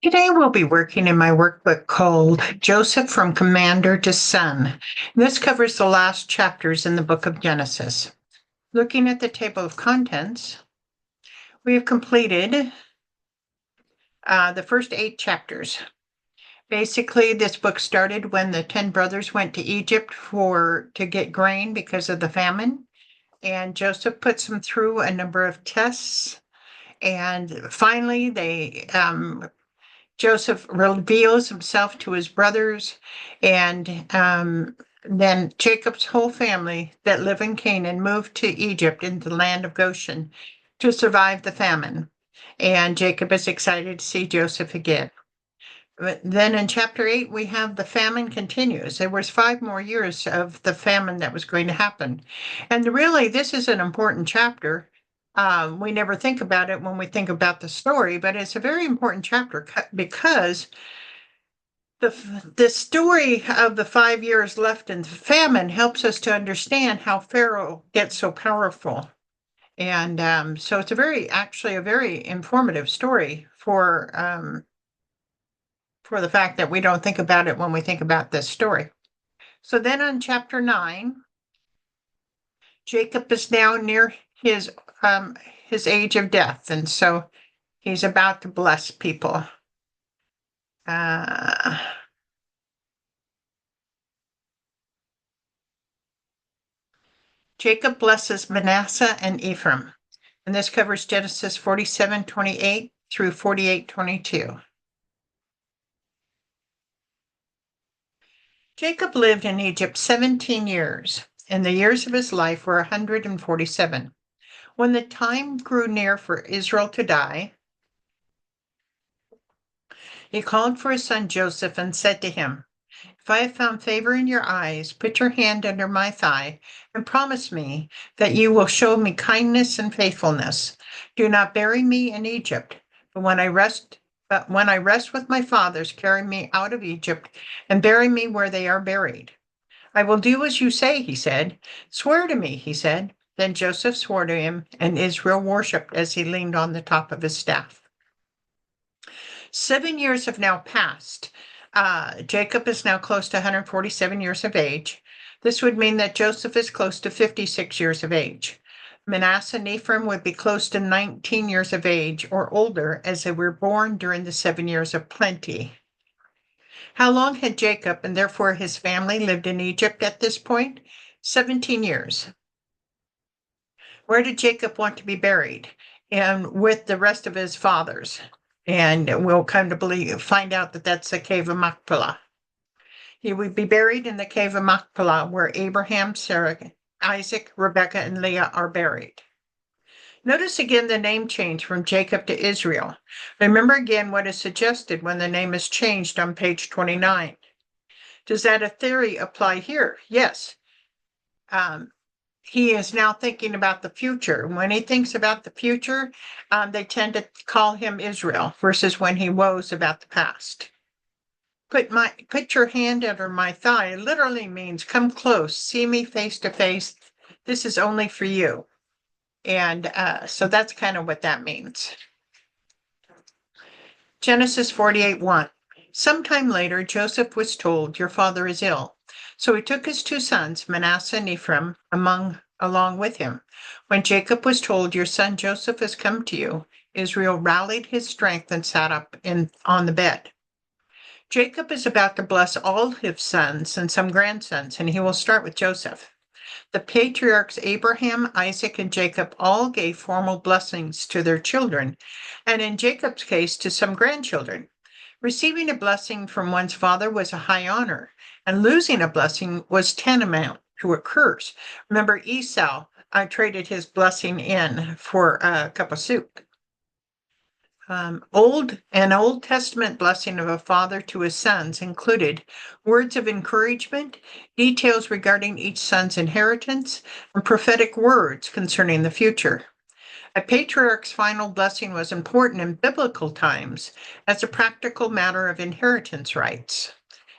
Today we'll be working in my workbook called Joseph from Commander to Son. This covers the last chapters in the book of Genesis. Looking at the table of contents, we have completed the first 8 chapters. Basically, this book started when the 10 brothers went to Egypt to get grain because of the famine, and Joseph puts them through a number of tests, and finally Joseph reveals himself to his brothers, and then Jacob's whole family that live in Canaan moved to Egypt in the land of Goshen to survive the famine. And Jacob is excited to see Joseph again. But then in chapter 8, we have the famine continues. There was 5 more years of the famine that was going to happen. And really, this is an important chapter. We never think about it when we think about the story, but it's a very important chapter because the story of the 5 years left in the famine helps us to understand how Pharaoh gets so powerful. And so it's actually a very informative story for the fact that we don't think about it when we think about this story. So then on chapter 9, Jacob is now near his age of death, and so he's about to bless people. Jacob blesses Manasseh and Ephraim, and this covers Genesis 47:28 through 48:22. Jacob lived in Egypt 17 years, and the years of his life were 147. When the time grew near for Israel to die, he called for his son Joseph and said to him, "If I have found favor in your eyes, put your hand under my thigh and promise me that you will show me kindness and faithfulness. Do not bury me in Egypt, but when I rest with my fathers, carry me out of Egypt and bury me where they are buried." "I will do as you say," he said. "Swear to me," he said. Then Joseph swore to him, and Israel worshipped as he leaned on the top of his staff. 7 years have now passed. Jacob is now close to 147 years of age. This would mean that Joseph is close to 56 years of age. Manasseh and Ephraim would be close to 19 years of age or older, as they were born during the 7 years of plenty. How long had Jacob and therefore his family lived in Egypt at this point? 17 years. Where did Jacob want to be buried? And with the rest of his fathers. And we'll come to find out that that's the cave of Machpelah. He would be buried in the cave of Machpelah, where Abraham, Sarah, Isaac, Rebekah, and Leah are buried. Notice again the name change from Jacob to Israel. Remember again what is suggested when the name is changed on page 29. Does that theory apply here? Yes. He is now thinking about the future. When he thinks about the future, they tend to call him Israel versus when he woes about the past. Put your hand under my thigh literally means come close, see me face to face. This is only for you. And so that's kind of what that means. Genesis 48:1. Sometime later, Joseph was told, "Your father is ill." So he took his 2 sons, Manasseh and Ephraim, along with him. When Jacob was told, "Your son Joseph has come to you," Israel rallied his strength and sat up on the bed. Jacob is about to bless all his sons and some grandsons, and he will start with Joseph. The patriarchs Abraham, Isaac, and Jacob all gave formal blessings to their children, and in Jacob's case, to some grandchildren. Receiving a blessing from one's father was a high honor, and losing a blessing was tantamount to a curse. Remember, Esau traded his blessing in for a cup of soup. Old Testament blessing of a father to his sons included words of encouragement, details regarding each son's inheritance, and prophetic words concerning the future. A patriarch's final blessing was important in biblical times as a practical matter of inheritance rights.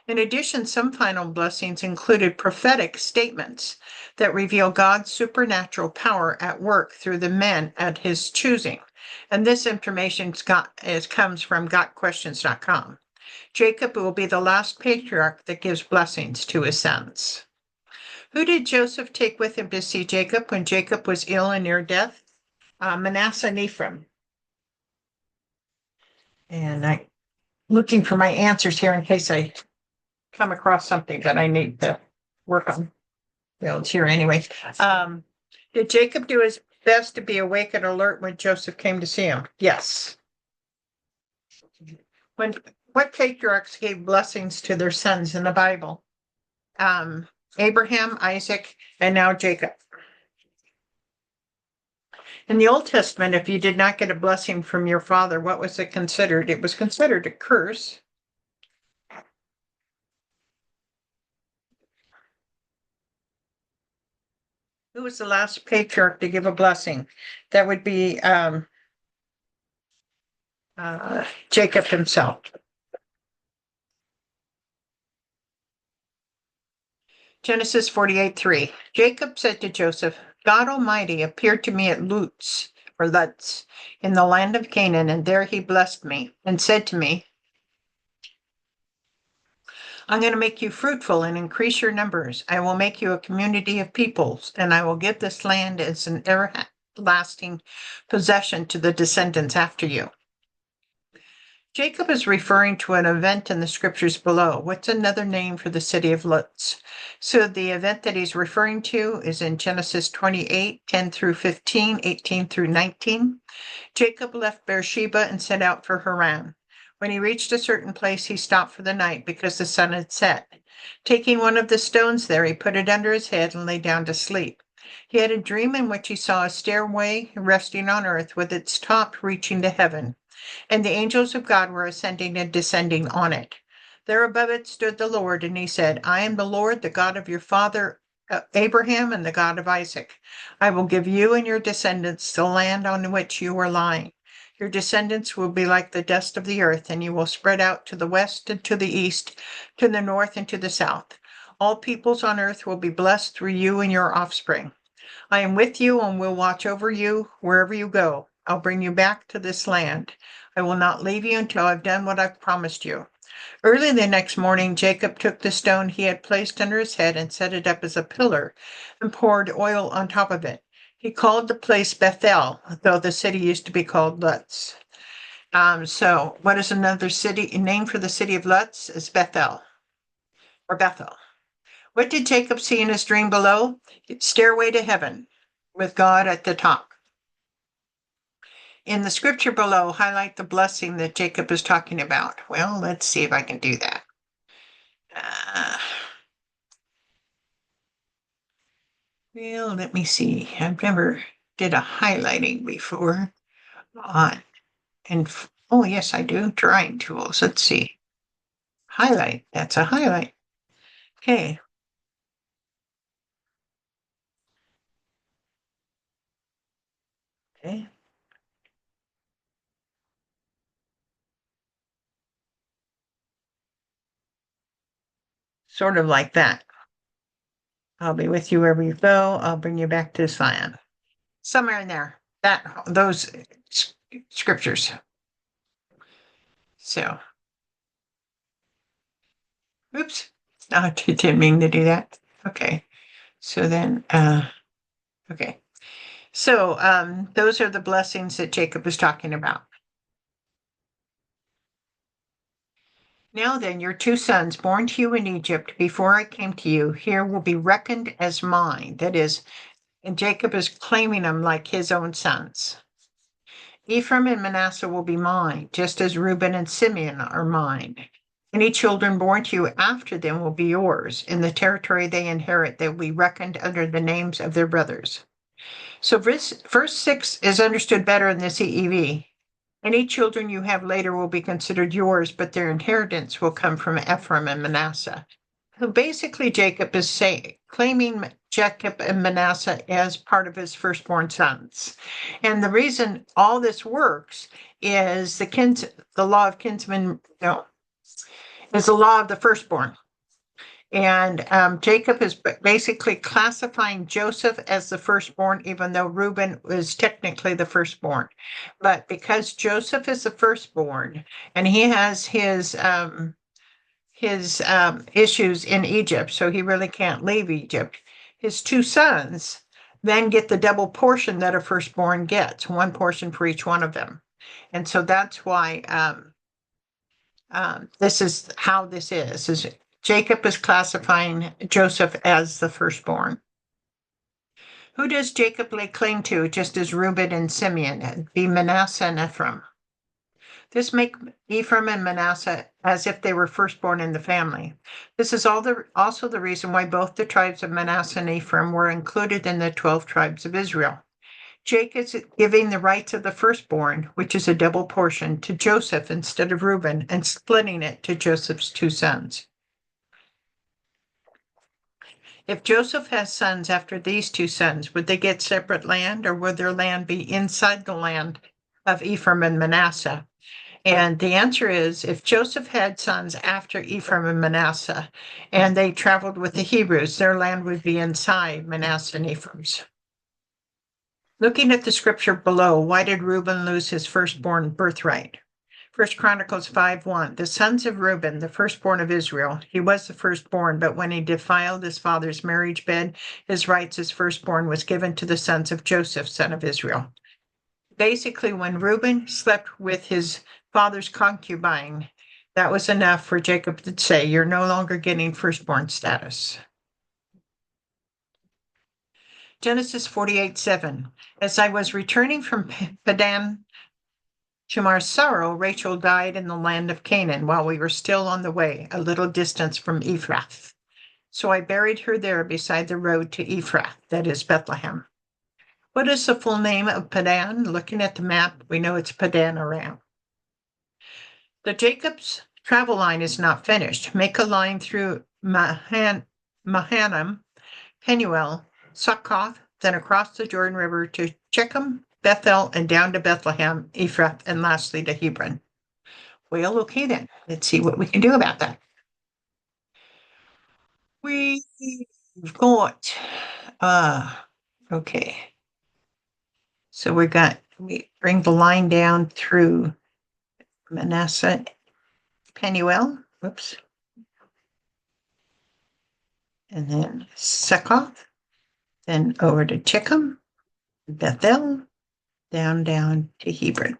In addition, some final blessings included prophetic statements that reveal God's supernatural power at work through the men at his choosing. And this information comes from gotquestions.com. Jacob will be the last patriarch that gives blessings to his sons. Who did Joseph take with him to see Jacob when Jacob was ill and near death? Manasseh and Ephraim. And I'm looking for my answers here in case I come across something that I need to work on. Well, it's here anyway. Did Jacob do his best to be awake and alert when Joseph came to see him? Yes. What patriarchs gave blessings to their sons in the Bible? Abraham, Isaac, and now Jacob. In the Old Testament, if you did not get a blessing from your father, what was it considered? It was considered a curse. Who was the last patriarch to give a blessing? That would be Jacob himself. Genesis 48:3. Jacob said to Joseph, God Almighty appeared to me at Luz in the land of Canaan, and there he blessed me and said to me, I'm going to make you fruitful and increase your numbers. I will make you a community of peoples, and I will give this land as an everlasting possession to the descendants after you. Jacob is referring to an event in the scriptures below. What's another name for the city of Luz? So the event that he's referring to is in Genesis 28, 10 through 15, 18 through 19. Jacob left Beersheba and set out for Haran. When he reached a certain place, he stopped for the night because the sun had set. Taking one of the stones there, he put it under his head and lay down to sleep. He had a dream in which he saw a stairway resting on earth with its top reaching to heaven, and the angels of God were ascending and descending on it. There above it stood the Lord, and he said, I am the Lord, the God of your father Abraham and the God of Isaac. I will give you and your descendants the land on which you are lying. Your descendants will be like the dust of the earth, and you will spread out to the west and to the east, to the north and to the south. All peoples on earth will be blessed through you and your offspring. I am with you and will watch over you wherever you go. I'll bring you back to this land. I will not leave you until I've done what I've promised you. Early the next morning, Jacob took the stone he had placed under his head and set it up as a pillar and poured oil on top of it. He called the place Bethel, though the city used to be called Luz. So what is another name for the city of Luz? Is Bethel or Bethel. What did Jacob see in his dream below? Stairway to heaven with God at the top. In the scripture below, highlight the blessing that Jacob is talking about. Well, let's see if I can do that. Well, let me see. I've never did a highlighting before. Oh, yes, I do. Drawing tools. Let's see. Highlight. That's a highlight. Okay. Okay. Sort of like that. I'll be with you wherever you go. I'll bring you back to this land. Somewhere in there. Those scriptures. So, oops. I didn't mean to do that. Okay. So then, okay. So those are the blessings that Jacob is talking about. Now then, your two sons born to you in Egypt before I came to you here will be reckoned as mine. That is, and Jacob is claiming them like his own sons. Ephraim and Manasseh will be mine, just as Reuben and Simeon are mine. Any children born to you after them will be yours. In the territory they inherit, they will be reckoned under the names of their brothers. So verse 6 is understood better in the CEV. Any children you have later will be considered yours, but their inheritance will come from Ephraim and Manasseh. So basically, Jacob is claiming Jacob and Manasseh as part of his firstborn sons. And the reason all this works is the law of kinsman, no, is the law of the firstborn. And Jacob is basically classifying Joseph as the firstborn, even though Reuben was technically the firstborn. But because Joseph is the firstborn and he has his issues in Egypt, so he really can't leave Egypt, his two sons then get the double portion that a firstborn gets, one portion for each one of them. And so that's why this is how this is Jacob is classifying Joseph as the firstborn. Who does Jacob lay claim to, just as Reuben and Simeon, be Manasseh and Ephraim? This makes Ephraim and Manasseh as if they were firstborn in the family. This is also the reason why both the tribes of Manasseh and Ephraim were included in the 12 tribes of Israel. Jacob is giving the rights of the firstborn, which is a double portion, to Joseph instead of Reuben, and splitting it to Joseph's two sons. If Joseph has sons after these two sons, would they get separate land, or would their land be inside the land of Ephraim and Manasseh? And the answer is, if Joseph had sons after Ephraim and Manasseh, and they traveled with the Hebrews, their land would be inside Manasseh and Ephraim's. Looking at the scripture below, why did Reuben lose his firstborn birthright? 1 Chronicles 5:1, the sons of Reuben, the firstborn of Israel, he was the firstborn, but when he defiled his father's marriage bed, his rights as firstborn was given to the sons of Joseph, son of Israel. Basically, when Reuben slept with his father's concubine, that was enough for Jacob to say, you're no longer getting firstborn status. Genesis 48:7, as I was returning from Padan, to our sorrow, Rachel died in the land of Canaan while we were still on the way, a little distance from Ephraim. So I buried her there beside the road to Ephraim, that is Bethlehem. What is the full name of Padan? Looking at the map, we know it's Padan Aram. The Jacob's travel line is not finished. Make a line through Mahanaim, Penuel, Succoth, then across the Jordan River to Shechem, Bethel, and down to Bethlehem, Ephraim, and lastly to Hebron. Well, okay then. Let's see what we can do about that. We've got, okay. So we bring the line down through Manasseh, Penuel, whoops. And then Succoth, then over to Shechem, Bethel, down to Hebron.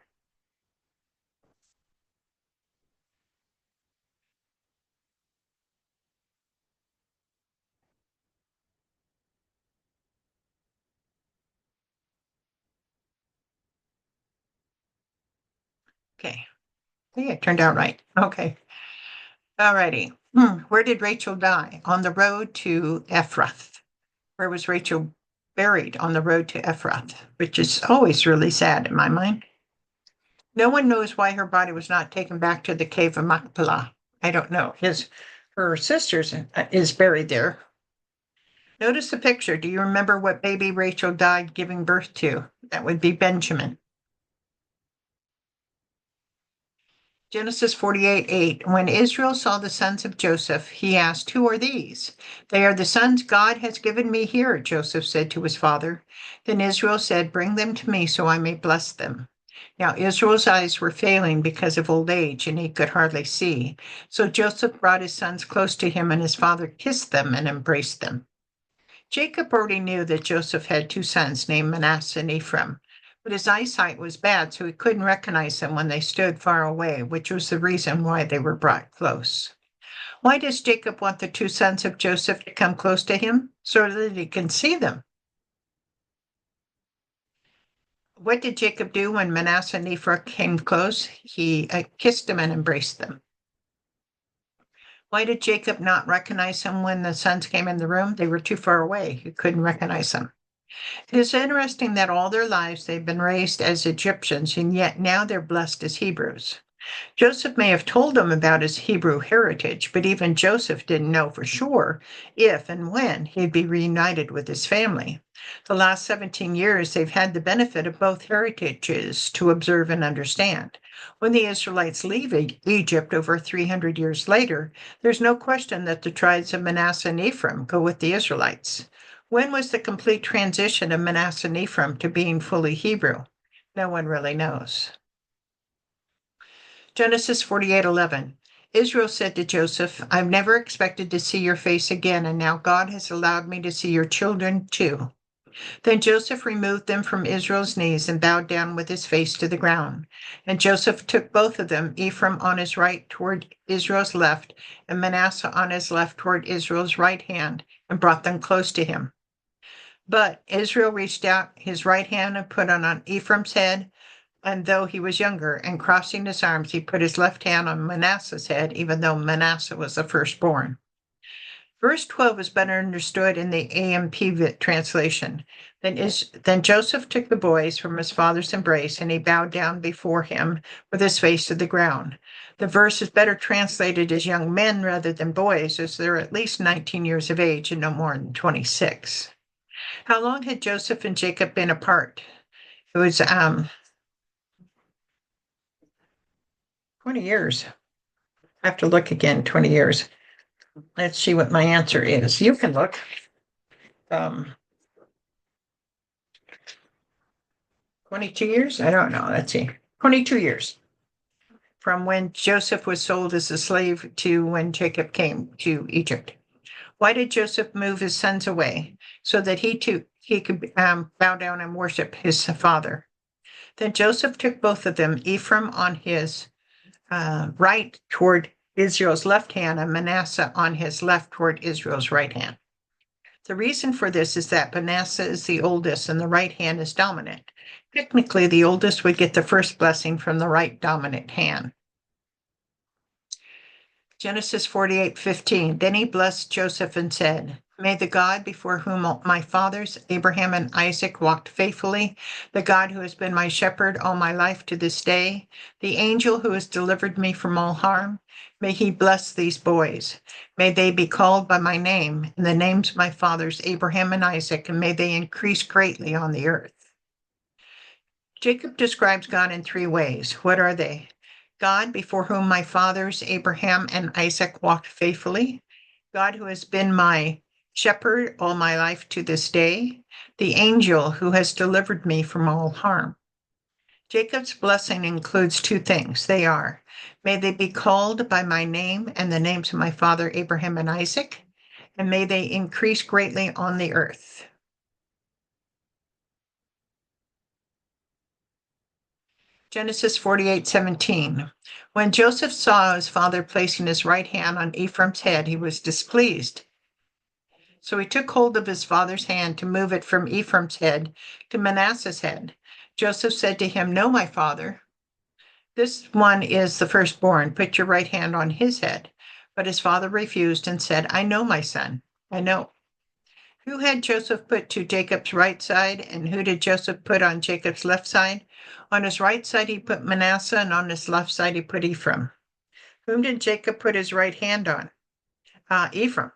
Okay. Yeah, it turned out right. Okay. Alrighty. Where did Rachel die? On the road to Ephraim. Where was Rachel buried? On the road to Ephraim, which is always really sad in my mind. No one knows why her body was not taken back to the cave of Machpelah. I don't know. Her sister's is buried there. Notice the picture. Do you remember what baby Rachel died giving birth to? That would be Benjamin. Genesis 48:8. When Israel saw the sons of Joseph, he asked, who are these? They are the sons God has given me here, Joseph said to his father. Then Israel said, bring them to me so I may bless them. Now Israel's eyes were failing because of old age, and he could hardly see. So Joseph brought his sons close to him, and his father kissed them and embraced them. Jacob already knew that Joseph had two sons named Manasseh and Ephraim, but his eyesight was bad, so he couldn't recognize them when they stood far away, which was the reason why they were brought close. Why does Jacob want the two sons of Joseph to come close to him? So that he can see them. What did Jacob do when Manasseh and Ephraim came close? He kissed them and embraced them. Why did Jacob not recognize them when the sons came in the room? They were too far away. He couldn't recognize them. It is interesting that all their lives they've been raised as Egyptians, and yet now they're blessed as Hebrews. Joseph may have told them about his Hebrew heritage, but even Joseph didn't know for sure if and when he'd be reunited with his family. The last 17 years, they've had the benefit of both heritages to observe and understand. When the Israelites leave Egypt over 300 years later, there's no question that the tribes of Manasseh and Ephraim go with the Israelites. When was the complete transition of Manasseh and Ephraim to being fully Hebrew? No one really knows. Genesis 48:11. Israel said to Joseph, I've never expected to see your face again, and now God has allowed me to see your children too. Then Joseph removed them from Israel's knees and bowed down with his face to the ground. And Joseph took both of them, Ephraim on his right toward Israel's left, and Manasseh on his left toward Israel's right hand, and brought them close to him. But Israel reached out his right hand and put it on Ephraim's head, and though he was younger, and crossing his arms, he put his left hand on Manasseh's head, even though Manasseh was the firstborn. Verse 12 is better understood in the AMP translation. Then Joseph took the boys from his father's embrace, and he bowed down before him with his face to the ground. The verse is better translated as young men rather than boys, as they're at least 19 years of age and no more than 26. How long had Joseph and Jacob been apart? It was 20 years. I have to look again, 20 years. Let's see what my answer is. You can look. 22 years? I don't know. Let's see. 22 years from when Joseph was sold as a slave to when Jacob came to Egypt. Why did Joseph move his sons away? So that he could bow down and worship his father. Then Joseph took both of them, Ephraim on his right toward Israel's left hand, and Manasseh on his left toward Israel's right hand. The reason for this is that Manasseh is the oldest and the right hand is dominant. Technically, the oldest would get the first blessing from the right dominant hand. Genesis 48:15. Then he blessed Joseph and said, May the God before whom my fathers, Abraham and Isaac, walked faithfully, the God who has been my shepherd all my life to this day, the angel who has delivered me from all harm, may he bless these boys. May they be called by my name and the names of my fathers, Abraham and Isaac, and may they increase greatly on the earth. Jacob describes God in three ways. What are they? God before whom my fathers, Abraham and Isaac, walked faithfully, God who has been my shepherd all my life to this day, the angel who has delivered me from all harm. Jacob's blessing includes two things. They are, may they be called by my name and the names of my father Abraham and Isaac, and may they increase greatly on the earth. Genesis 48:17. When Joseph saw his father placing his right hand on Ephraim's head, he was displeased. So he took hold of his father's hand to move it from Ephraim's head to Manasseh's head. Joseph said to him, No, my father, this one is the firstborn. Put your right hand on his head. But his father refused and said, I know, my son, I know. Who had Joseph put to Jacob's right side, and who did Joseph put on Jacob's left side? On his right side he put Manasseh, and on his left side he put Ephraim. Whom did Jacob put his right hand on? Ephraim.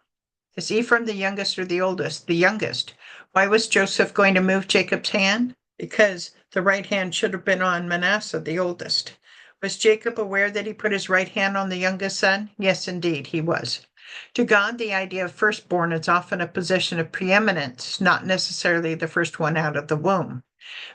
Is Ephraim the youngest or the oldest? The youngest. Why was Joseph going to move Jacob's hand? Because the right hand should have been on Manasseh, the oldest. Was Jacob aware that he put his right hand on the youngest son? Yes, indeed, he was. To God, the idea of firstborn is often a position of preeminence, not necessarily the first one out of the womb.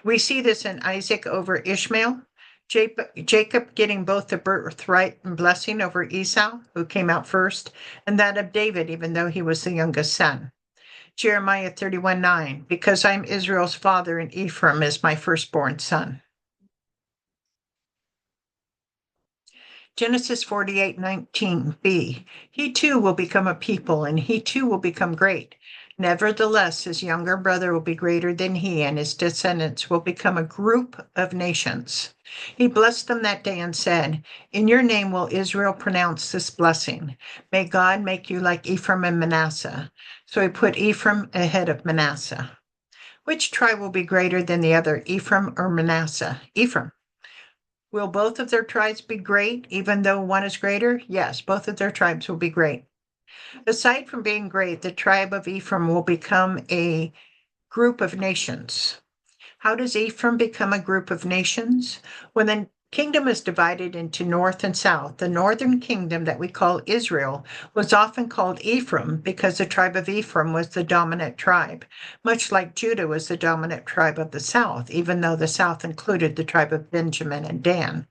We see this in Isaac over Ishmael, Jacob getting both the birthright and blessing over Esau, who came out first, and that of David, even though he was the youngest son. Jeremiah 31:9, because I'm Israel's father and Ephraim is my firstborn son. Genesis 48:19b, he too will become a people, and he too will become great. Nevertheless, his younger brother will be greater than he, and his descendants will become a group of nations. He blessed them that day and said, In your name will Israel pronounce this blessing. May God make you like Ephraim and Manasseh. So he put Ephraim ahead of Manasseh. Which tribe will be greater than the other, Ephraim or Manasseh? Ephraim. Will both of their tribes be great, even though one is greater? Yes, both of their tribes will be great. Aside from being great, the tribe of Ephraim will become a group of nations. How does Ephraim become a group of nations? When the kingdom is divided into north and south, the northern kingdom that we call Israel was often called Ephraim because the tribe of Ephraim was the dominant tribe, much like Judah was the dominant tribe of the south, even though the south included the tribe of Benjamin and Dan.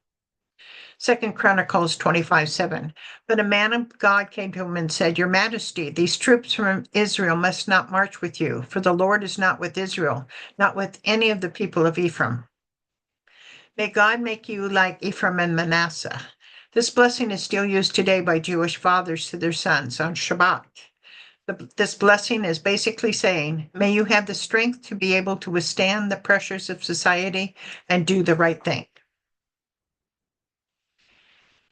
2 Chronicles 25:7. But a man of God came to him and said, Your Majesty, these troops from Israel must not march with you, for the Lord is not with Israel, not with any of the people of Ephraim. May God make you like Ephraim and Manasseh. This blessing is still used today by Jewish fathers to their sons on Shabbat. This blessing is basically saying, may you have the strength to be able to withstand the pressures of society and do the right thing.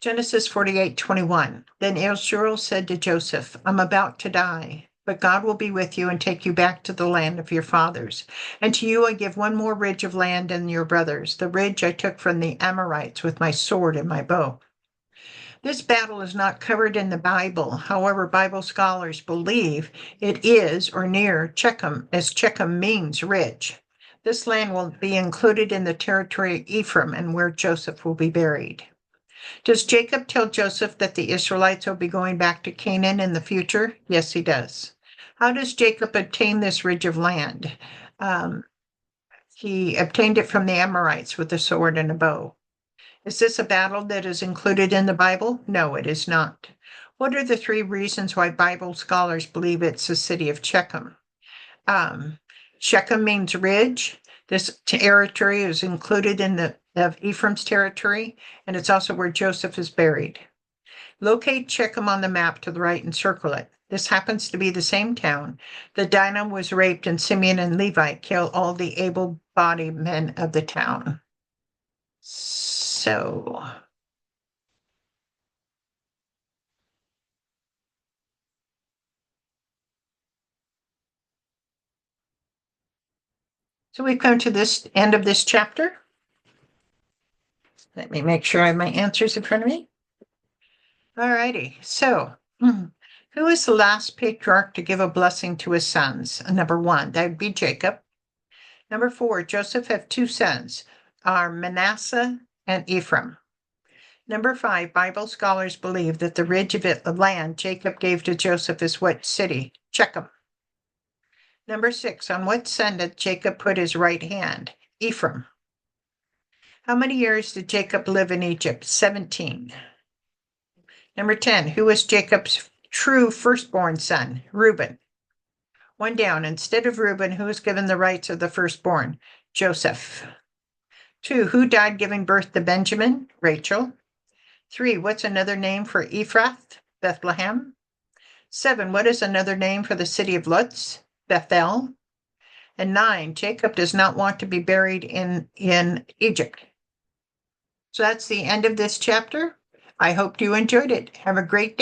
Genesis 48:21. Then Israel said to Joseph, I'm about to die, but God will be with you and take you back to the land of your fathers. And to you I give one more ridge of land than your brothers, the ridge I took from the Amorites with my sword and my bow. This battle is not covered in the Bible. However, Bible scholars believe it is or near Shechem, as Shechem means ridge. This land will be included in the territory of Ephraim and where Joseph will be buried. Does Jacob tell Joseph that the Israelites will be going back to Canaan in the future? Yes, he does. How does Jacob obtain this ridge of land? He obtained it from the Amorites with a sword and a bow. Is this a battle that is included in the Bible? No, it is not. What are the three reasons why Bible scholars believe it's the city of Shechem? Shechem means ridge. This territory is included in of Ephraim's territory, and it's also where Joseph is buried. Locate Shechem on the map to the right and circle it. This happens to be the same town that Dinah was raped and Simeon and Levi killed all the able-bodied men of the town. So we've come to this end of this chapter. Let me make sure I have my answers in front of me. All righty. So, who is the last patriarch to give a blessing to his sons? Number 1, that would be Jacob. Number 4, Joseph had 2 sons, are Manasseh and Ephraim. Number 5, Bible scholars believe that the ridge of land Jacob gave to Joseph is what city? Shechem. Number 6, on what son did Jacob put his right hand? Ephraim. How many years did Jacob live in Egypt? 17. Number 10, who was Jacob's true firstborn son? Reuben. 1 down. Instead of Reuben, who was given the rights of the firstborn? Joseph. 2, who died giving birth to Benjamin? Rachel. 3, what's another name for Ephrath? Bethlehem. 7, what is another name for the city of Luz? Bethel. And 9, Jacob does not want to be buried in Egypt. So that's the end of this chapter. I hope you enjoyed it. Have a great day.